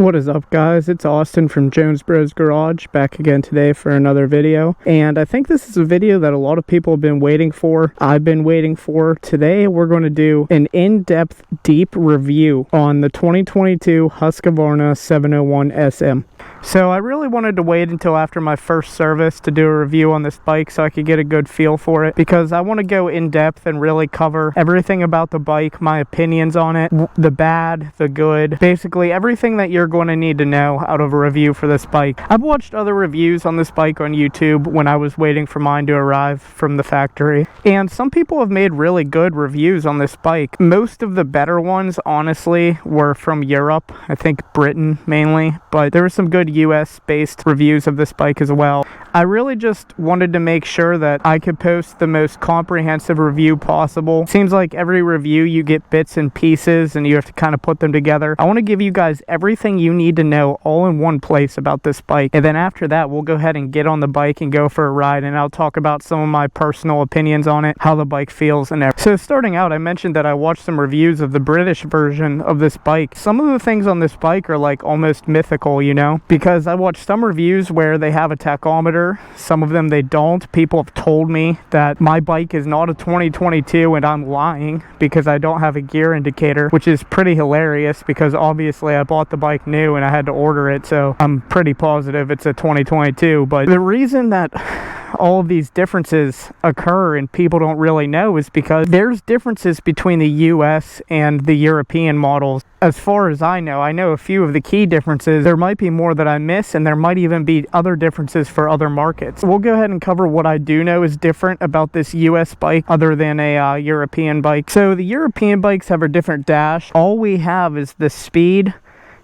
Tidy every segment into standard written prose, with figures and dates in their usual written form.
What is up, guys? It's Austin from JonesBrosGarage, back again today for another video. And I think this is a video that a lot of people have been waiting for. I've been waiting for. Today we're going to do an in-depth, deep review on the 2022 Husqvarna 701sm. So I really wanted to wait until after my first service to do a review on this bike so I could get a good feel for it, because I want to go in depth and really cover everything about the bike, my opinions on it, the bad, the good, basically everything that you're going to need to know out of a review for this bike. I've watched other reviews on this bike on YouTube when I was waiting for mine to arrive from the factory, and some people have made really good reviews on this bike. Most of the better ones, honestly, were from Europe, I think Britain mainly, but there were some good US based reviews of this bike as well. I really just wanted to make sure that I could post the most comprehensive review possible. Seems like every review you get bits and pieces and you have to kind of put them together. I want to give you guys everything you need to know all in one place about this bike, and then after that we'll go ahead and get on the bike and go for a ride, and I'll talk about some of my personal opinions on it, how the bike feels and everything. So starting out, I mentioned that I watched some reviews of the British version of this bike. Some of the things on this bike are like almost mythical, you know, because I watched some reviews where they have a tachometer, some of them they don't. People have told me that my bike is not a 2022 and I'm lying because I don't have a gear indicator, which is pretty hilarious because obviously I bought the bike new and I had to order it, so I'm pretty positive it's a 2022. But the reason that all of these differences occur and people don't really know is because there's differences between the US and the European models. As far as I know a few of the key differences. There might be more that I miss, and there might even be other differences for other markets. We'll go ahead and cover what I do know is different about this US bike other than a European bike. So the European bikes have a different dash. All we have is the speed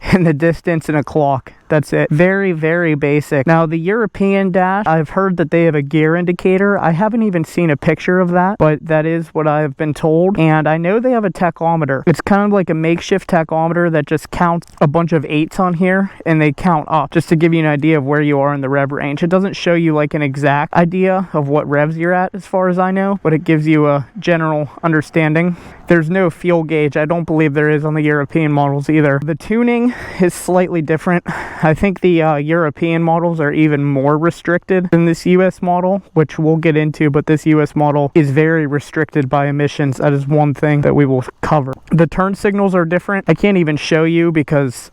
and the distance and a clock. That's it. Very, very basic. Now, the European dash, I've heard that they have a gear indicator. I haven't even seen a picture of that, but that is what I have been told. And I know they have a tachometer. It's kind of like a makeshift tachometer that just counts a bunch of 8s on here, and they count up just to give you an idea of where you are in the rev range. It doesn't show you like an exact idea of what revs you're at as far as I know, but it gives you a general understanding. There's no fuel gauge. I don't believe there is on the European models either. The tuning is slightly different. I think the European models are even more restricted than this US model, which we'll get into, but this US model is very restricted by emissions. That is one thing that we will cover. The turn signals are different. I can't even show you because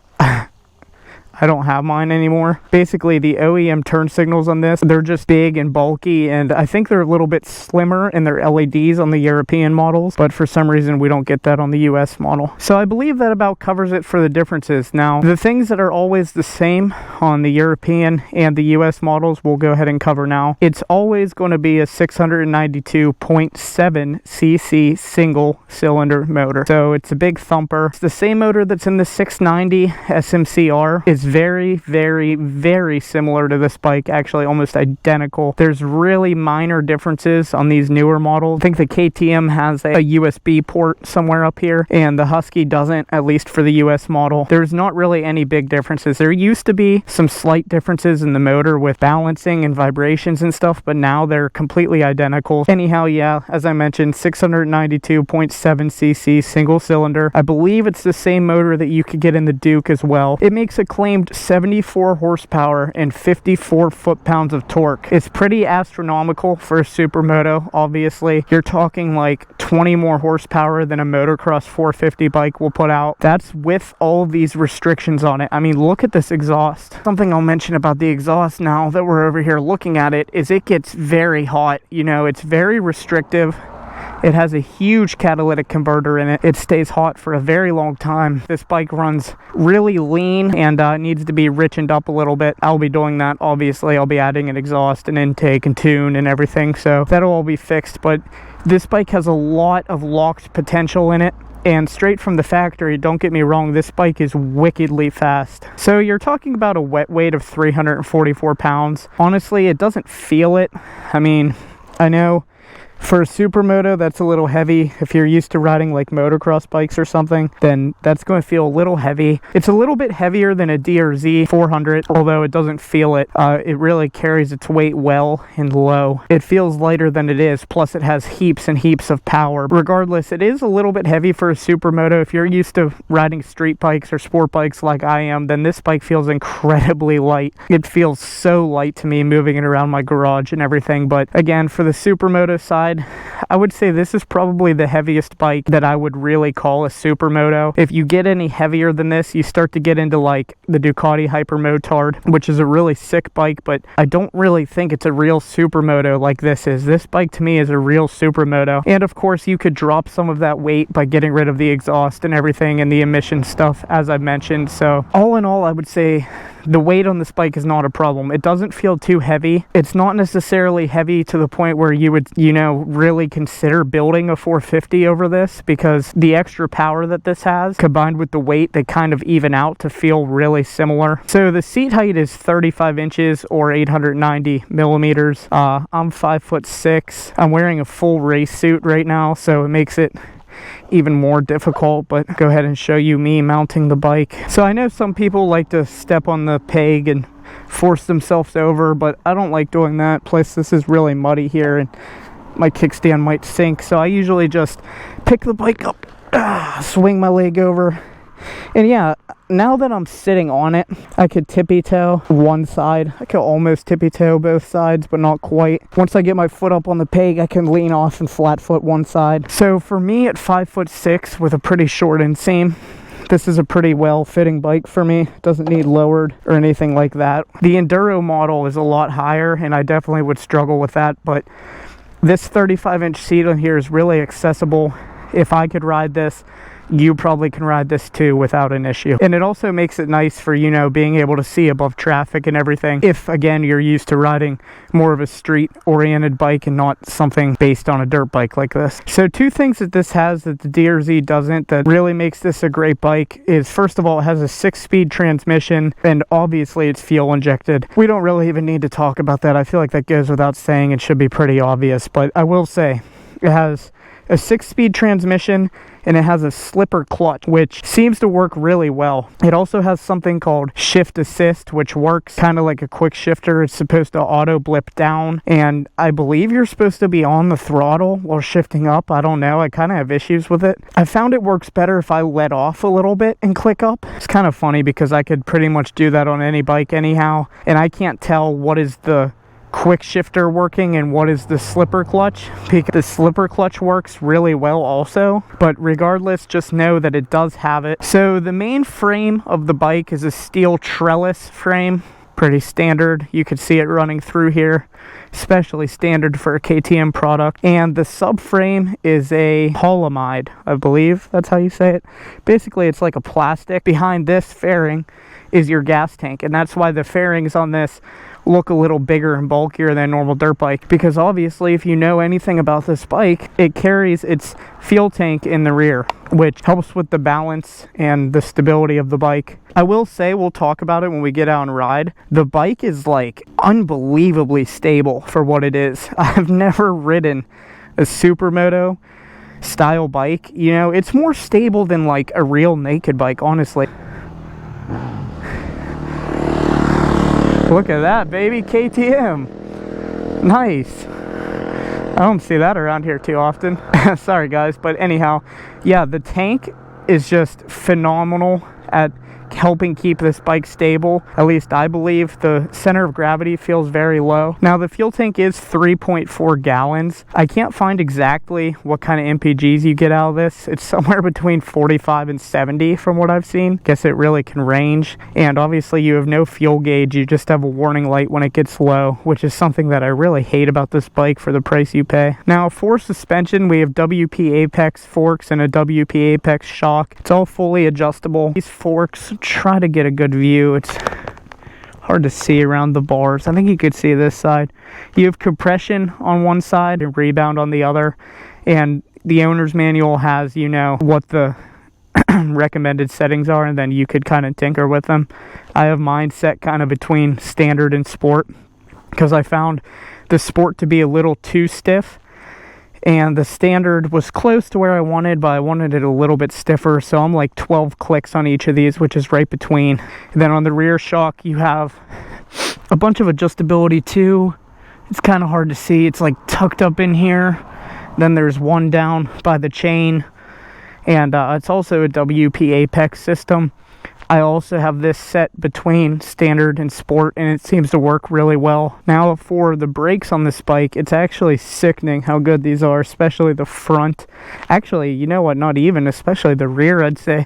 I don't have mine anymore. Basically, the OEM turn signals on this, they're just big and bulky, and I think they're a little bit slimmer in their LEDs on the European models, but for some reason we don't get that on the US model. So I believe that about covers it for the differences. Now, the things that are always the same on the European and the US models, we'll go ahead and cover now. It's always going to be a 692.7 cc single cylinder motor. So it's a big thumper. It's the same motor that's in the 690 SMCR. It's very, very, very similar to this bike, actually almost identical. There's really minor differences on these newer models. I think the KTM has a USB port somewhere up here, and the Husky doesn't, at least for the US model. There's not really any big differences. There used to be some slight differences in the motor with balancing and vibrations and stuff, but now they're completely identical. Anyhow, yeah, as I mentioned, 692.7 cc single cylinder. I believe it's the same motor that you could get in the Duke as well. It makes a claimed 74 horsepower and 54 foot-pounds of torque. It's pretty astronomical for a supermoto. Obviously, you're talking like 20 more horsepower than a motocross 450 bike will put out. That's with all of these restrictions on it. I mean, look at this exhaust. Something I'll mention about the exhaust now that we're over here looking at it is it gets very hot. You know, it's very restrictive. It has a huge catalytic converter in it. It stays hot for a very long time. This bike runs really lean and needs to be richened up a little bit. I'll be doing that. Obviously, I'll be adding an exhaust and intake and tune and everything, so that'll all be fixed. But this bike has a lot of locked potential in it. And straight from the factory, don't get me wrong, this bike is wickedly fast. So you're talking about a wet weight of 344 pounds. Honestly, it doesn't feel it. I mean, I know For a supermoto, that's a little heavy. If you're used to riding like motocross bikes or something, then that's going to feel a little heavy. It's a little bit heavier than a DRZ 400, although it doesn't feel it. It really carries its weight well and low. It feels lighter than it is, plus it has heaps and heaps of power. Regardless, it is a little bit heavy for a supermoto. If you're used to riding street bikes or sport bikes like I am, then this bike feels incredibly light. It feels so light to me moving it around my garage and everything. But again, for the supermoto side, I would say this is probably the heaviest bike that I would really call a supermoto. If you get any heavier than this, you start to get into like the Ducati Hypermotard, which is a really sick bike, but I don't really think it's a real supermoto like this is. This bike to me is a real supermoto. And of course, you could drop some of that weight by getting rid of the exhaust and everything and the emission stuff, as I mentioned. So all in all, I would say the weight on this bike is not a problem. It doesn't feel too heavy. It's not necessarily heavy to the point where you would, you know, really consider building a 450 over this, because the extra power that this has combined with the weight, they kind of even out to feel really similar. So the seat height is 35 inches or 890 millimeters. I'm 5'6". I'm wearing a full race suit right now, so it makes it even more difficult, but go ahead and show you me mounting the bike. So I know some people like to step on the peg and force themselves over, but I don't like doing that. Plus this is really muddy here and my kickstand might sink, so I usually just pick the bike up, swing my leg over, and yeah, now that I'm sitting on it, I could tippy-toe one side. I could almost tippy-toe both sides, but not quite. Once I get my foot up on the peg, I can lean off and flat foot one side. So for me at 5'6" with a pretty short inseam, this is a pretty well-fitting bike for me. It doesn't need lowered or anything like that. The Enduro model is a lot higher, and I definitely would struggle with that, but this 35-inch seat on here is really accessible. If I could ride this, you probably can ride this too without an issue. And it also makes it nice for, you know, being able to see above traffic and everything, if again you're used to riding more of a street oriented bike and not something based on a dirt bike like this. So two things that this has that the DRZ doesn't, that really makes this a great bike, is first of all, it has a 6-speed transmission, and obviously it's fuel injected. We don't really even need to talk about that. I feel like that goes without saying. It should be pretty obvious, but I will say it has a 6-speed transmission, and it has a slipper clutch, which seems to work really well. It also has something called shift assist, which works kind of like a quick shifter. It's supposed to auto blip down, and I believe you're supposed to be on the throttle while shifting up. I don't know, I kind of have issues with it. I found it works better if I let off a little bit and click up. It's kind of funny because I could pretty much do that on any bike anyhow, and I can't tell what is the quick shifter working and what is the slipper clutch, because the slipper clutch works really well also. But regardless, just know that it does have it. So the main frame of the bike is a steel trellis frame, pretty standard. You could see it running through here, especially standard for a KTM product. And the subframe is a polyamide, I believe that's how you say it. Basically it's like a plastic. Behind this fairing is your gas tank, and that's why the fairings on this look a little bigger and bulkier than a normal dirt bike, because obviously if you know anything about this bike, it carries its fuel tank in the rear, which helps with the balance and the stability of the bike. I will say, we'll talk about it when we get out and ride, the bike is like unbelievably stable for what it is. I've never ridden a supermoto style bike, you know, it's more stable than like a real naked bike, honestly. Look at that, baby, KTM. Nice. I don't see that around here too often. Sorry guys, but anyhow, yeah, the tank is just phenomenal at helping keep this bike stable. At least I believe. The center of gravity feels very low. Now the fuel tank is 3.4 gallons. I can't find exactly what kind of MPGs you get out of this. It's somewhere between 45 and 70 from what I've seen. Guess it really can range. And obviously you have no fuel gauge. You just have a warning light when it gets low, which is something that I really hate about this bike for the price you pay. Now for suspension, we have WP Apex forks and a WP Apex shock. It's all fully adjustable. These forks, try to get a good view. It's hard to see around the bars. I think you could see this side. You have compression on one side and rebound on the other, and the owner's manual has, you know, what the recommended settings are, and then you could kind of tinker with them. I have mine set kind of between standard and sport because I found the sport to be a little too stiff, and the standard was close to where I wanted, but I wanted it a little bit stiffer, so I'm like 12 clicks on each of these, which is right between. And then on the rear shock, you have a bunch of adjustability too. It's kind of hard to see. It's like tucked up in here. Then there's one down by the chain, and it's also a WP Apex system. I also have this set between standard and sport, and it seems to work really well. Now for the brakes on this bike, it's actually sickening how good these are, especially the front. Actually, you know what, not even, especially the rear, I'd say.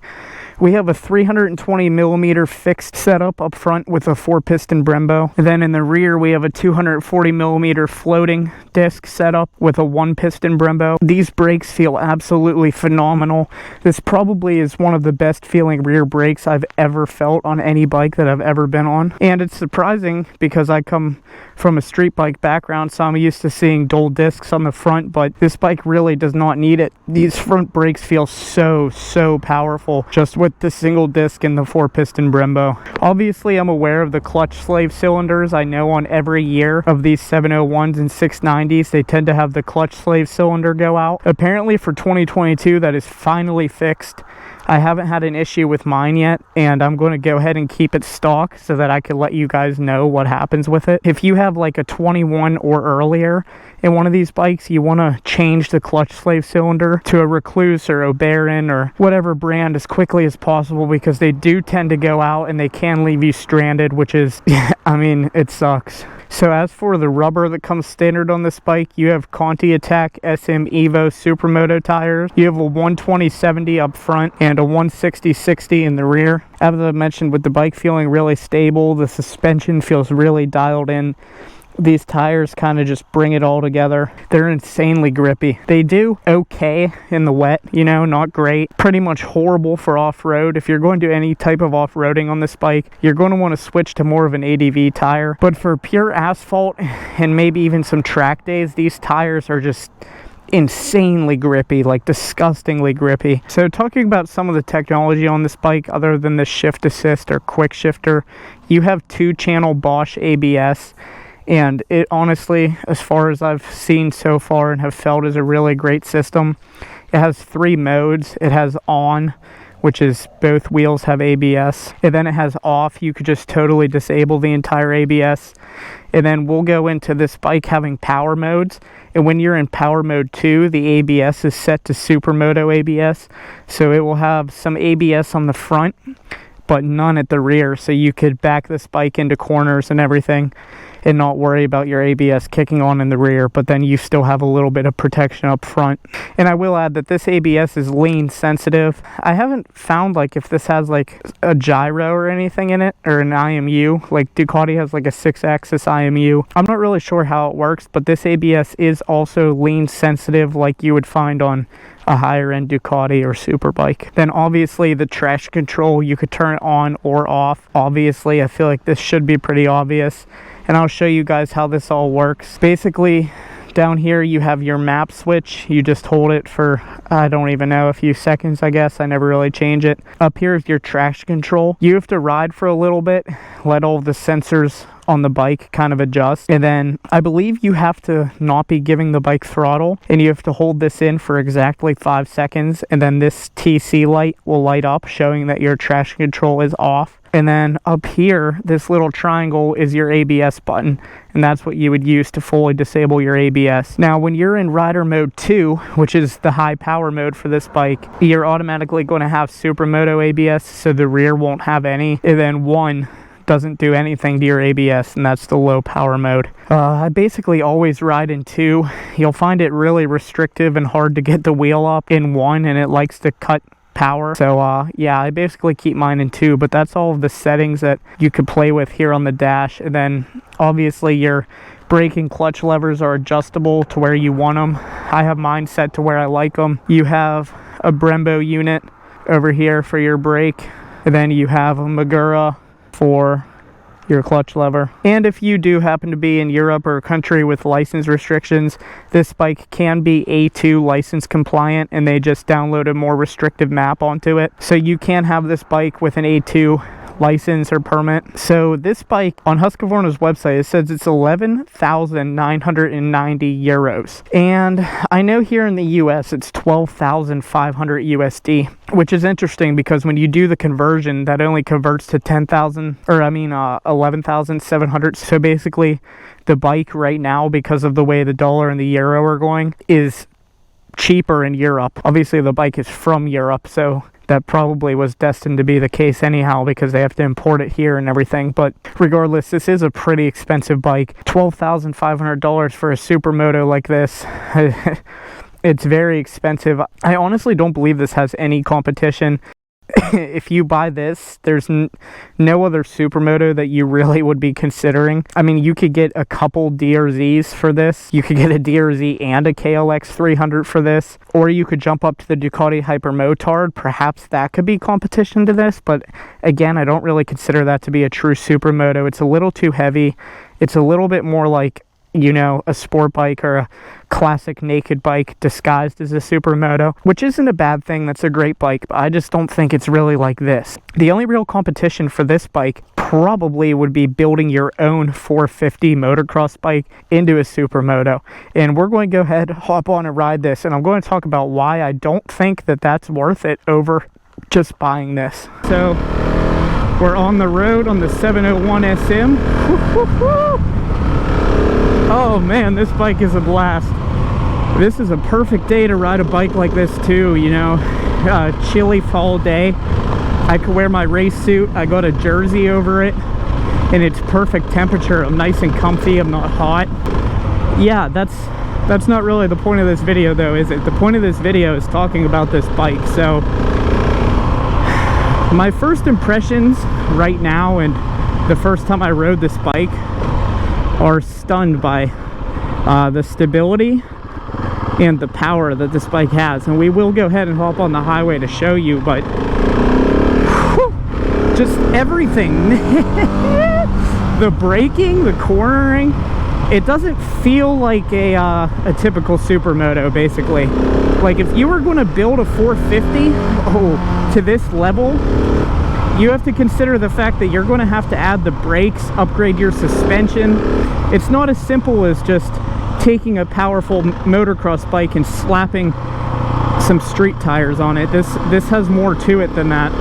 We have a 320 millimeter fixed setup up front with a 4-piston Brembo. And then in the rear, we have a 240 millimeter floating disc setup with a 1-piston Brembo. These brakes feel absolutely phenomenal. This probably is one of the best feeling rear brakes I've ever felt on any bike that I've ever been on. And it's surprising because I come from a street bike background, so I'm used to seeing dual discs on the front, but this bike really does not need it. These front brakes feel so powerful just with the single disc and the 4-piston Brembo. Obviously, I'm aware of the clutch slave cylinders. I know on every year of these 701s and 690s, they tend to have the clutch slave cylinder go out. Apparently for 2022, that is finally fixed. I haven't had an issue with mine yet, and I'm going to go ahead and keep it stock so that I can let you guys know what happens with it. If you have like a 21 or earlier in one of these bikes, you want to change the clutch slave cylinder to a Recluse or Oberon or whatever brand as quickly as possible, because they do tend to go out and they can leave you stranded, which is, I mean, it sucks. So as for the rubber that comes standard on this bike, you have Conti Attack SM Evo Supermoto tires. You have a 120/70 up front and a 160/60 in the rear. As I mentioned, with the bike feeling really stable, the suspension feels really dialed in. These tires kind of just bring it all together. They're insanely grippy. They do okay in the wet, you know, not great. Pretty much horrible for off-road. If you're going to do any type of off-roading on this bike, you're going to want to switch to more of an ADV tire. But for pure asphalt and maybe even some track days, these tires are just insanely grippy, like disgustingly grippy. So talking about some of the technology on this bike, other than the shift assist or quick shifter, you have 2-channel Bosch ABS. And it honestly, as far as I've seen so far and have felt, is a really great system. It has 3 modes. It has on, which is both wheels have ABS. And then it has off. You could just totally disable the entire ABS. And then we'll go into this bike having power modes. And when you're in power mode 2, the ABS is set to Supermoto ABS. So it will have some ABS on the front, but none at the rear. So you could back this bike into corners and everything and not worry about your ABS kicking on in the rear, but then you still have a little bit of protection up front. And I will add that this ABS is lean sensitive. I haven't found like if this has like a gyro or anything in it, or an IMU, like Ducati has like a 6-axis IMU. I'm not really sure how it works, but this ABS is also lean sensitive like you would find on a higher end Ducati or Superbike. Then obviously the traction control, you could turn it on or off. Obviously, I feel like this should be pretty obvious, and I'll show you guys how this all works. Basically, down here you have your map switch. You just hold it for, I don't even know, a few seconds, I guess. I never really change it. Up here is your traction control. You have to ride for a little bit, let all the sensors on the bike kind of adjust, and then I believe you have to not be giving the bike throttle, and you have to hold this in for exactly 5 seconds, and then this TC light will light up showing that your traction control is off. And then up here, this little triangle is your ABS button, and that's what you would use to fully disable your ABS. Now, when you're in rider mode 2, which is the high power mode for this bike, you're automatically going to have Supermoto ABS, so the rear won't have any, and then 1 doesn't do anything to your ABS, and that's the low power mode. I basically always ride in 2. You'll find it really restrictive and hard to get the wheel up in 1, and it likes to cut power. So yeah, I basically keep mine in 2, but that's all of the settings that you could play with here on the dash. And then obviously your brake and clutch levers are adjustable to where you want them. I have mine set to where I like them. You have a Brembo unit over here for your brake, and then you have a Magura for your clutch lever. And if you do happen to be in Europe or a country with license restrictions, this bike can be A2 license compliant, and they just download a more restrictive map onto it. So you can have this bike with an A2 license or permit. So this bike on Husqvarna's website, it says it's 11,990 euros. And I know here in the US it's 12,500 USD, which is interesting because when you do the conversion, that only converts to 11,700. So basically the bike right now, because of the way the dollar and the euro are going, is cheaper in Europe. Obviously the bike is from Europe, so that probably was destined to be the case anyhow because they have to import it here and everything. But regardless, this is a pretty expensive bike. $12,500 for a supermoto like this. It's very expensive. I honestly don't believe this has any competition. If you buy this, there's no other supermoto that you really would be considering. I mean, you could get a couple DRZs for this. You could get a DRZ and a KLX 300 for this. Or you could jump up to the Ducati Hypermotard. Perhaps that could be competition to this. But again, I don't really consider that to be a true supermoto. It's a little too heavy. It's a little bit more like, you know, a sport bike or a classic naked bike disguised as a supermoto, which isn't a bad thing. That's a great bike, but I just don't think it's really like this. The only real competition for this bike probably would be building your own 450 motocross bike into a supermoto. And we're going to go ahead, hop on and ride this, and I'm going to talk about why I don't think that that's worth it over just buying this. So we're on the road on the 701sm. Oh man, this bike is a blast. This is a perfect day to ride a bike like this too, you know. Chilly fall day. I could wear my race suit. I got a jersey over it and it's perfect temperature. I'm nice and comfy. I'm not hot. Yeah, that's not really the point of this video though, is it? The point of this video is talking about this bike. So my first impressions right now and the first time I rode this bike are stunned by the stability and the power that this bike has. And we will go ahead and hop on the highway to show you, but whew, just everything. The braking, the cornering, it doesn't feel like a typical supermoto, basically. Like if you were going to build a 450 to this level, you have to consider the fact that you're going to have to add the brakes, upgrade your suspension. It's not as simple as just taking a powerful motocross bike and slapping some street tires on it. This has more to it than that.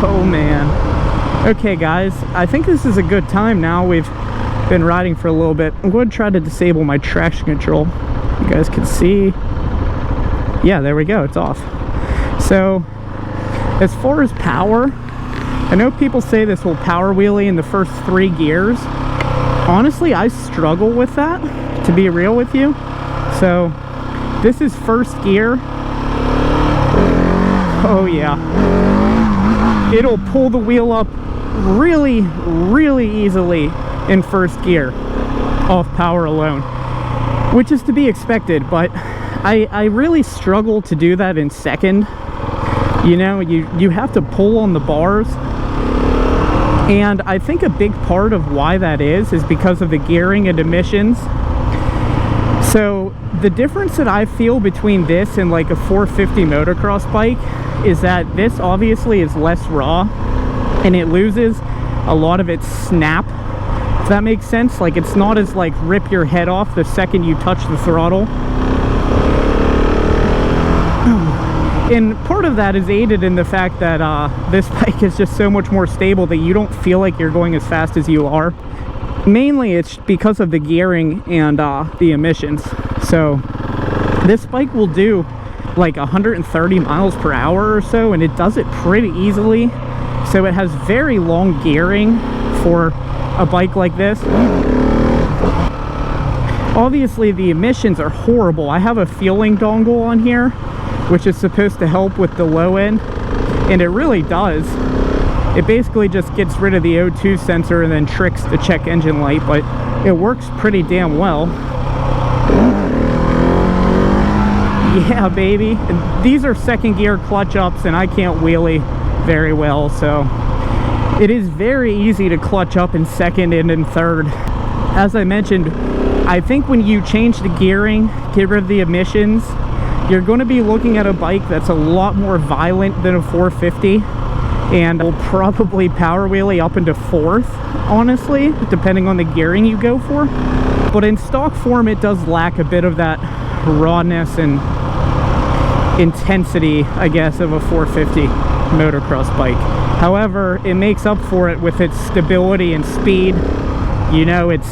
Oh man. Okay guys, I think this is a good time now. We've been riding for a little bit. I'm going to try to disable my traction control. You guys can see. Yeah, there we go. It's off. So, as far as power, I know people say this will power wheelie in the first 3 gears. Honestly, I struggle with that, to be real with you. So, this is first gear. Oh yeah. It'll pull the wheel up really, really easily in first gear, off power alone. Which is to be expected, but I really struggle to do that in second. You know, you have to pull on the bars. And I think a big part of why that is because of the gearing and emissions. So the difference that I feel between this and like a 450 motocross bike is that this obviously is less raw and it loses a lot of its snap, if that makes sense. Like it's not as like rip your head off the second you touch the throttle. And part of that is aided in the fact that this bike is just so much more stable that you don't feel like you're going as fast as you are. Mainly it's because of the gearing and the emissions. So this bike will do like 130 miles per hour or so, and it does it pretty easily. So it has very long gearing for a bike like this. Obviously the emissions are horrible. I have a fueling dongle on here, which is supposed to help with the low end, and it really does. It basically just gets rid of the O2 sensor and then tricks the check engine light, but it works pretty damn well. Yeah, baby. And these are second gear clutch ups, and I can't wheelie very well, so it is very easy to clutch up in second and in third. As I mentioned, I think when you change the gearing, get rid of the emissions, you're going to be looking at a bike that's a lot more violent than a 450, and will probably power wheelie up into 4th, honestly, depending on the gearing you go for. But in stock form, it does lack a bit of that rawness and intensity, I guess, of a 450 motocross bike. However, it makes up for it with its stability and speed. You know, its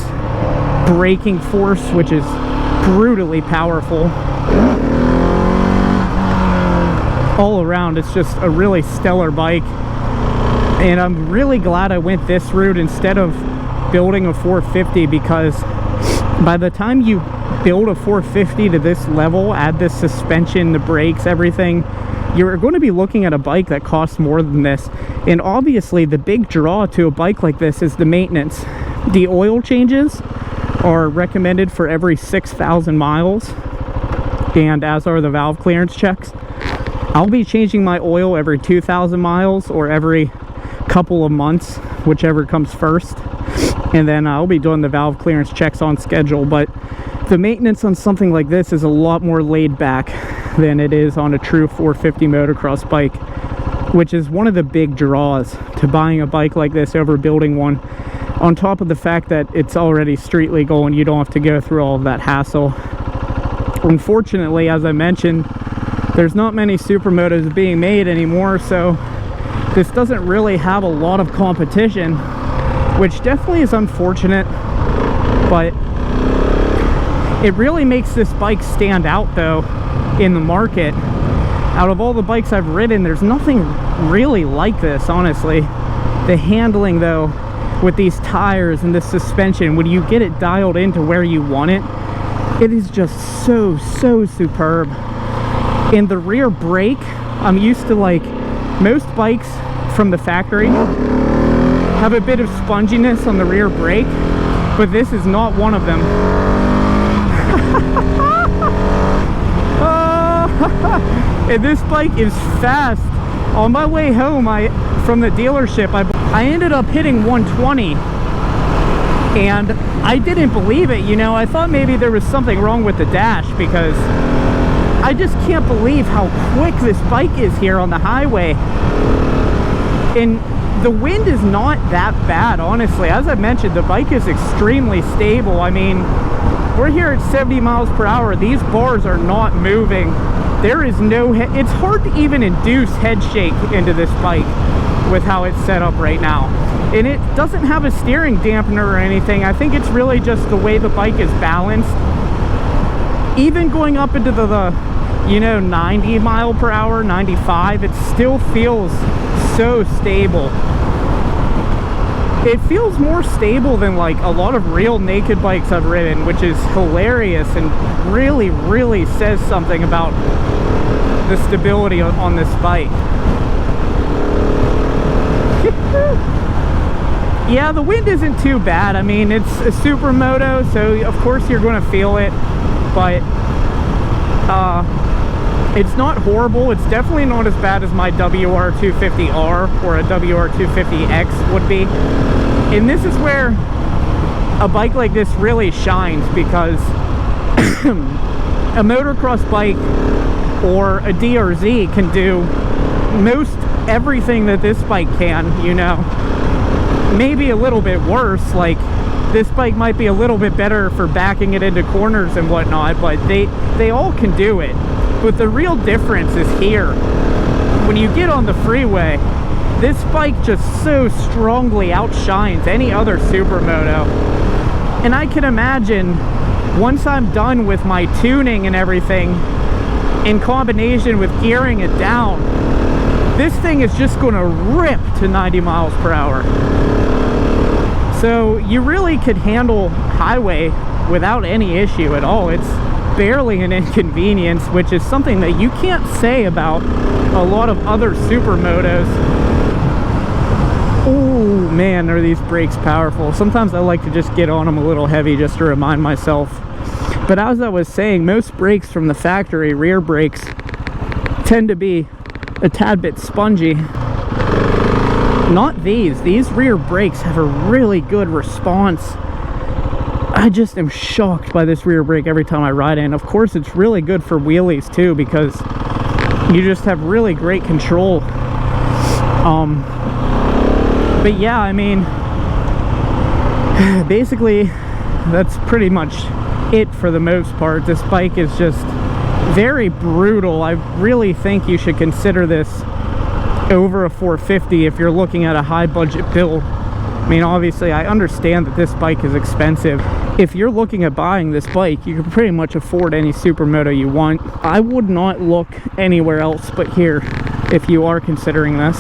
braking force, which is brutally powerful. All around, it's just a really stellar bike, and I'm really glad I went this route instead of building a 450, because by the time you build a 450 to this level, add this suspension, the brakes, everything, you're going to be looking at a bike that costs more than this. And obviously the big draw to a bike like this is the maintenance. The oil changes are recommended for every 6,000 miles, and as are the valve clearance checks. I'll be changing my oil every 2,000 miles or every couple of months, whichever comes first. And then I'll be doing the valve clearance checks on schedule. But the maintenance on something like this is a lot more laid back than it is on a true 450 motocross bike, which is one of the big draws to buying a bike like this over building one. On top of the fact that it's already street legal and you don't have to go through all of that hassle. Unfortunately, as I mentioned, there's not many supermotos being made anymore, so this doesn't really have a lot of competition, which definitely is unfortunate, but it really makes this bike stand out though in the market. Out of all the bikes I've ridden, there's nothing really like this, honestly. The handling though, with these tires and the suspension, when you get it dialed into where you want it, it is just so superb. In the rear brake, I'm used to, like, most bikes from the factory have a bit of sponginess on the rear brake, but this is not one of them. And this bike is fast. On my way home, from the dealership, I ended up hitting 120, and I didn't believe it, you know. I thought maybe there was something wrong with the dash, because I just can't believe how quick this bike is here on the highway. And the wind is not that bad, honestly. As I mentioned, the bike is extremely stable. I mean, we're here at 70 miles per hour. These bars are not moving. There is no head. It's hard to even induce head shake into this bike with how it's set up right now. And it doesn't have a steering dampener or anything. I think it's really just the way the bike is balanced. Even going up into the you know, 90 mile per hour, 95, it still feels so stable. It feels more stable than like a lot of real naked bikes I've ridden, which is hilarious and really says something about the stability on this bike. Yeah, the wind isn't too bad. I mean, it's a supermoto, so of course you're going to feel it, but it's not horrible. It's definitely not as bad as my WR250R or a WR250X would be. And this is where a bike like this really shines, because a motocross bike or a DRZ can do most everything that this bike can, you know. Maybe a little bit worse. Like, this bike might be a little bit better for backing it into corners and whatnot, but they all can do it. But the real difference is here. When you get on the freeway, this bike just so strongly outshines any other supermoto. And I can imagine, once I'm done with my tuning and everything, in combination with gearing it down, this thing is just going to rip to 90 miles per hour. So you really could handle highway without any issue at all. It's barely an inconvenience, which is something that you can't say about a lot of other supermotos. Oh man, are these brakes powerful. Sometimes I like to just get on them a little heavy just to remind myself. But as I was saying, most brakes from the factory, rear brakes, tend to be a tad bit spongy. Not these. These rear brakes have a really good response. I just am shocked by this rear brake every time I ride it. And of course it's really good for wheelies too, because you just have really great control. But yeah, I mean, basically that's pretty much it for the most part. This bike is just very brutal. I really think you should consider this over a 450 if you're looking at a high budget build. I mean, obviously I understand that this bike is expensive. If you're looking at buying this bike, you can pretty much afford any supermoto you want. I would not look anywhere else but here if you are considering this.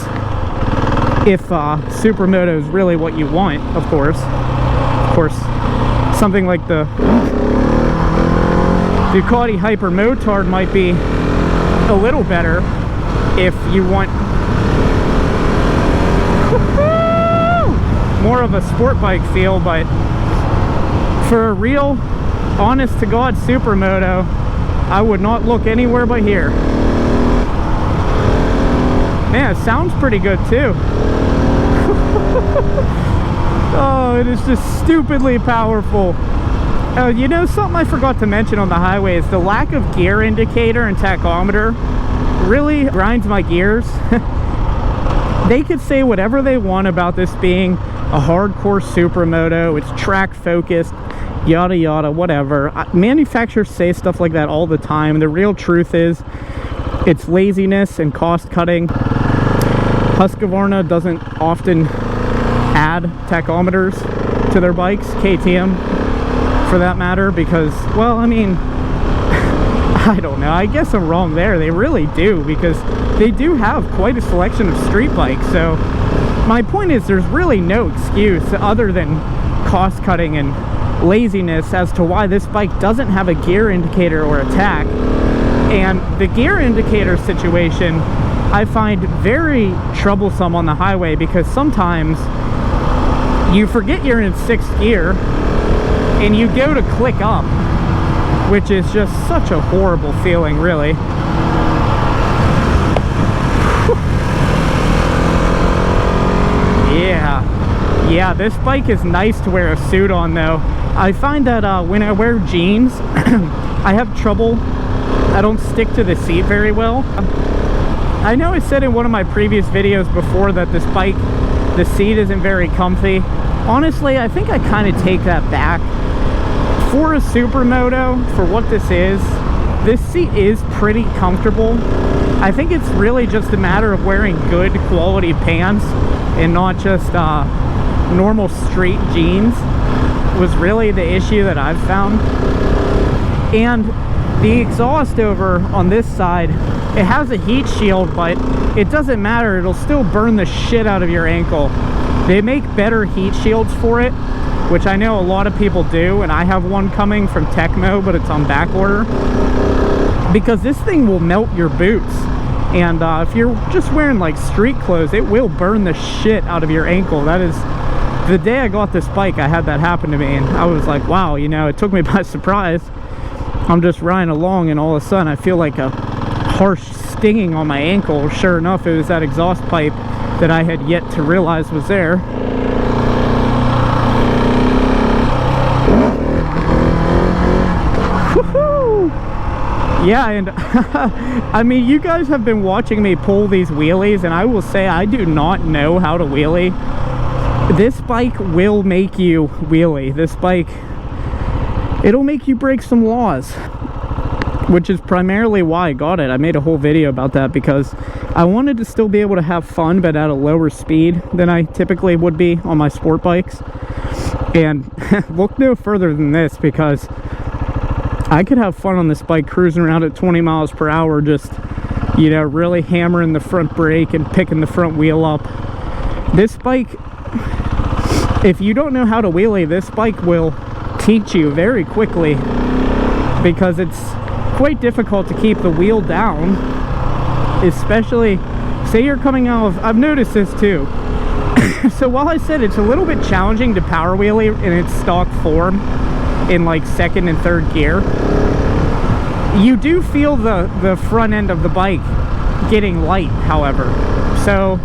If supermoto is really what you want, of course. Of course, something like the Ducati Hyper Motard might be a little better if you want more of a sport bike feel, but for a real, honest to God supermoto, I would not look anywhere but here. Man, it sounds pretty good too. Oh, it is just stupidly powerful. You know, something I forgot to mention on the highway is the lack of gear indicator and tachometer really grinds my gears. They could say whatever they want about this being a hardcore supermoto, it's track focused, yada yada, whatever. Manufacturers say stuff like that all the time. The real truth is it's laziness and cost cutting. Husqvarna doesn't often add tachometers to their bikes, KTM for that matter, because, well, I mean, I don't know, I guess I'm wrong there. They really do, because they do have quite a selection of street bikes. So my point is, there's really no excuse other than cost cutting and laziness as to why this bike doesn't have a gear indicator or a tach. And the gear indicator situation I find very troublesome on the highway, because sometimes you forget you're in 6th gear and you go to click up, which is just such a horrible feeling, really. Yeah, this bike is nice to wear a suit on though. I find that when I wear jeans, I have trouble. I don't stick to the seat very well. I know I said in one of my previous videos before that this bike, the seat isn't very comfy. Honestly, I think I kind of take that back. For a supermoto, for what this seat is pretty comfortable. I think it's really just a matter of wearing good quality pants and not just normal straight jeans was really the issue that I've found. And the exhaust over on this side, it has a heat shield, but it doesn't matter, it'll still burn the shit out of your ankle. They make better heat shields for it, which I know a lot of people do, and I have one coming from Tecmo, but it's on back order, because this thing will melt your boots. And if you're just wearing like street clothes, it will burn the shit out of your ankle. That is, the day I got this bike, I had that happen to me, and I was like, wow, you know, it took me by surprise. I'm just riding along and all of a sudden I feel like a harsh stinging on my ankle. Sure enough, it was that exhaust pipe that I had yet to realize was there. Woohoo! Yeah, and I mean, you guys have been watching me pull these wheelies, and I will say I do not know how to wheelie. This bike will make you wheelie. This bike, it'll make you break some laws, which is primarily why I got it. I made a whole video about that because I wanted to still be able to have fun, but at a lower speed than I typically would be on my sport bikes. And look no further than this, because I could have fun on this bike cruising around at 20 miles per hour, just, you know, really hammering the front brake and picking the front wheel up. This bike, if you don't know how to wheelie, this bike will teach you very quickly, because it's quite difficult to keep the wheel down, especially, say you're coming out of, I've noticed this too. So while I said it's a little bit challenging to power wheelie in its stock form in like 2nd and 3rd gear, you do feel the front end of the bike getting light, however. So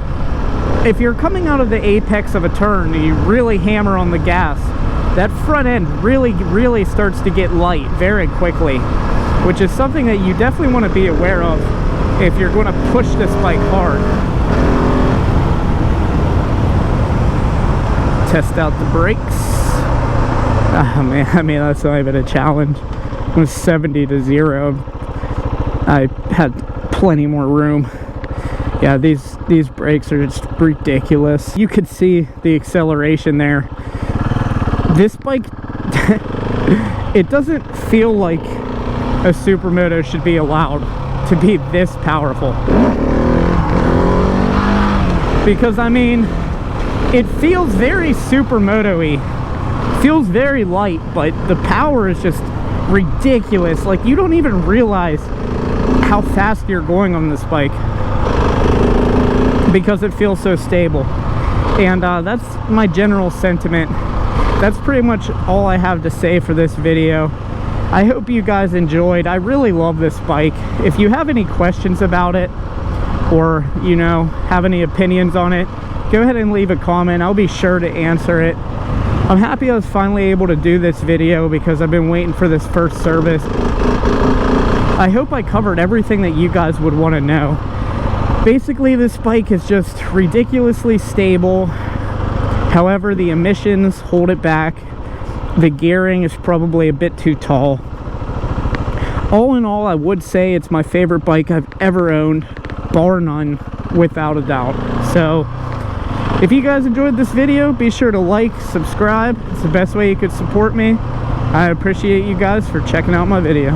if you're coming out of the apex of a turn and you really hammer on the gas, that front end really starts to get light very quickly, which is something that you definitely want to be aware of if you're going to push this bike hard. Test out the brakes. Oh man, I mean, that's not even a challenge. It was 70 to 0. I had plenty more room. Yeah, these brakes are just ridiculous. You could see the acceleration there. This bike, it doesn't feel like a supermoto should be allowed to be this powerful. Because, I mean, it feels very supermoto-y. Feels very light, but the power is just ridiculous. Like, you don't even realize how fast you're going on this bike because it feels so stable. And that's my general sentiment. That's pretty much all I have to say for this video. I hope you guys enjoyed. I really love this bike. If you have any questions about it, or, you know, have any opinions on it, go ahead and leave a comment. I'll be sure to answer it. I'm happy I was finally able to do this video because I've been waiting for this first service. I hope I covered everything that you guys would want to know. Basically, this bike is just ridiculously stable. However, the emissions hold it back. The gearing is probably a bit too tall. All in all, I would say it's my favorite bike I've ever owned, bar none, without a doubt. So, if you guys enjoyed this video, be sure to like, subscribe. It's the best way you could support me. I appreciate you guys for checking out my video.